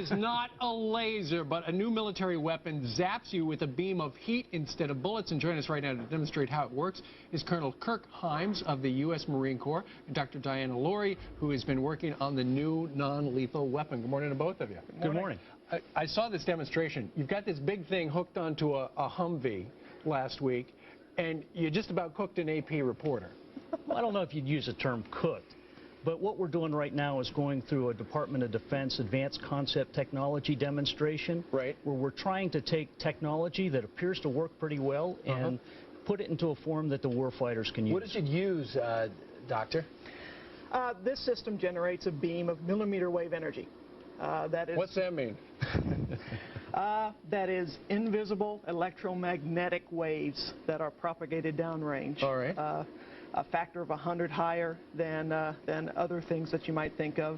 is not a laser, but a new military weapon zaps you with a beam of heat instead of bullets. And joining us right now to demonstrate how it works is Colonel Kirk Himes of the U.S. Marine Corps and Dr. Diana Laurie, who has been working on the new non-lethal weapon. Good morning to both of you. Good morning. I saw this demonstration. You've got this big thing hooked onto a Humvee last week, and you just about cooked an AP reporter. Well, I don't know if you'd use the term cooked. But what we're doing right now is going through a Department of Defense advanced concept technology demonstration. Right. Where we're trying to take technology that appears to work pretty well and put it into a form that the warfighters can use. What does it use, Doctor? This system generates a beam of millimeter wave energy. What's that mean? That is invisible electromagnetic waves that are propagated downrange. All right. A factor of 100 higher than other things that you might think of.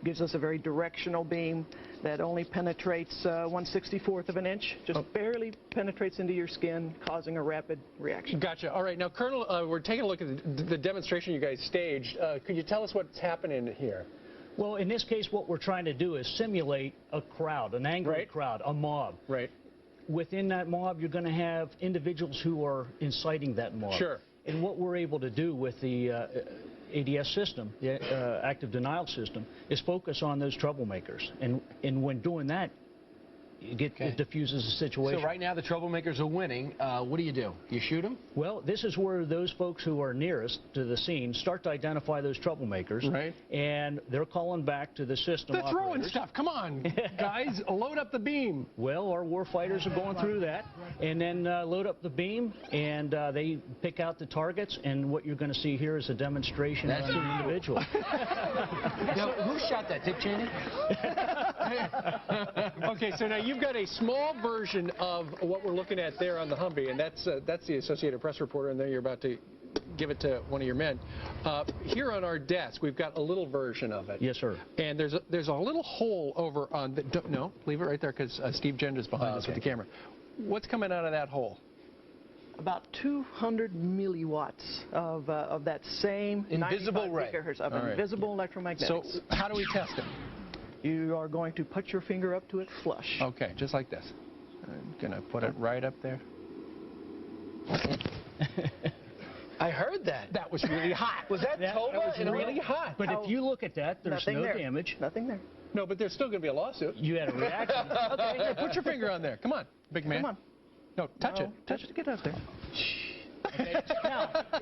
Gives us a very directional beam that only penetrates 1/64th of an inch, just barely penetrates into your skin, causing a rapid reaction. Gotcha. All right. Now, Colonel, we're taking a look at the demonstration you guys staged. Could you tell us what's happening here? Well, in this case, what we're trying to do is simulate a crowd, an angry crowd, a mob. Right. Within that mob, you're going to have individuals who are inciting that mob. Sure. And what we're able to do with the ADS system, the active denial system, is focus on those troublemakers. And when doing that, it diffuses the situation. So right now the troublemakers are winning. What do? You shoot them? Well, this is where those folks who are nearest to the scene start to identify those troublemakers. Right. And they're calling back to the system They're throwing operators. stuff. Come on, guys, load up the beam. Well, our war fighters are going through that, and then load up the beam, and they pick out the targets, and what you're going to see here is a demonstration on an individual. Now, who shot that? Dick Cheney? Okay, so now you've got a small version of what we're looking at there on the Humvee, and that's the Associated Press reporter, and then you're about to give it to one of your men. Here on our desk, we've got a little version of it. Yes, sir. And there's a little hole over on the, no, leave it right there because Steve Gender's behind us with the camera. What's coming out of that hole? About 200 milliwatts of that same invisible 95 ray gigahertz of right. invisible electromagnetics. So how do we test it? You are going to put your finger up to it flush. Okay, just like this. I'm going to put it right up there. I heard that. That was really hot. Was that Tova? was really hot. But if you look at that, there's Nothing no there. damage. Nothing there. No, but there's still going to be a lawsuit. You had a reaction. Okay, here, put your finger on there. Come on, big man. Come on. No, touch it. Touch it. Get up there.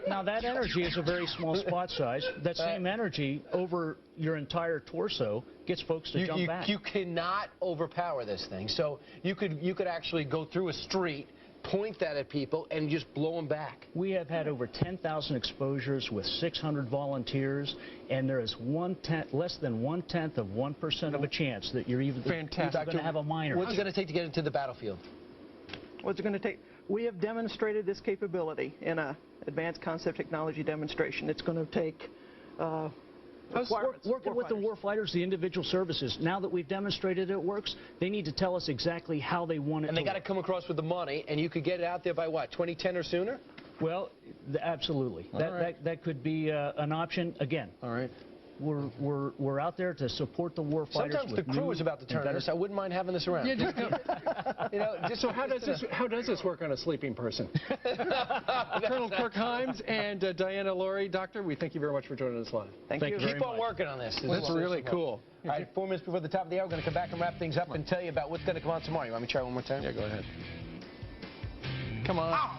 Now that energy is a very small spot size. That same energy over your entire torso gets folks to jump back. You cannot overpower this thing. So you could actually go through a street, point that at people, and just blow them back. We have had over 10,000 exposures with 600 volunteers, and there is less than 1/10 of 1% of a chance that you're even going to have a minor. What's it going to take to get into the battlefield? What's it going to take? We have demonstrated this capability in an advanced concept technology demonstration. It's going to take working with the warfighters, the individual services. Now that we've demonstrated it works, they need to tell us exactly how they want it. And they got to come across with the money, and you could get it out there by what, 2010 or sooner? Well, absolutely. That could be an option. Again. All right. We're out there to support the warfighters. Sometimes the crew is about to turn on us. I wouldn't mind having this around. Yeah, so how does this work on a sleeping person? Colonel Kirk Himes and Diana Laurie, Doctor, we thank you very much for joining us live. Thank you. Keep on working on this. That's really cool. All right, 4 minutes before the top of the hour, we're going to come back and wrap things up and tell you about what's going to come on tomorrow. You want me to try one more time? Yeah, go ahead. Come on.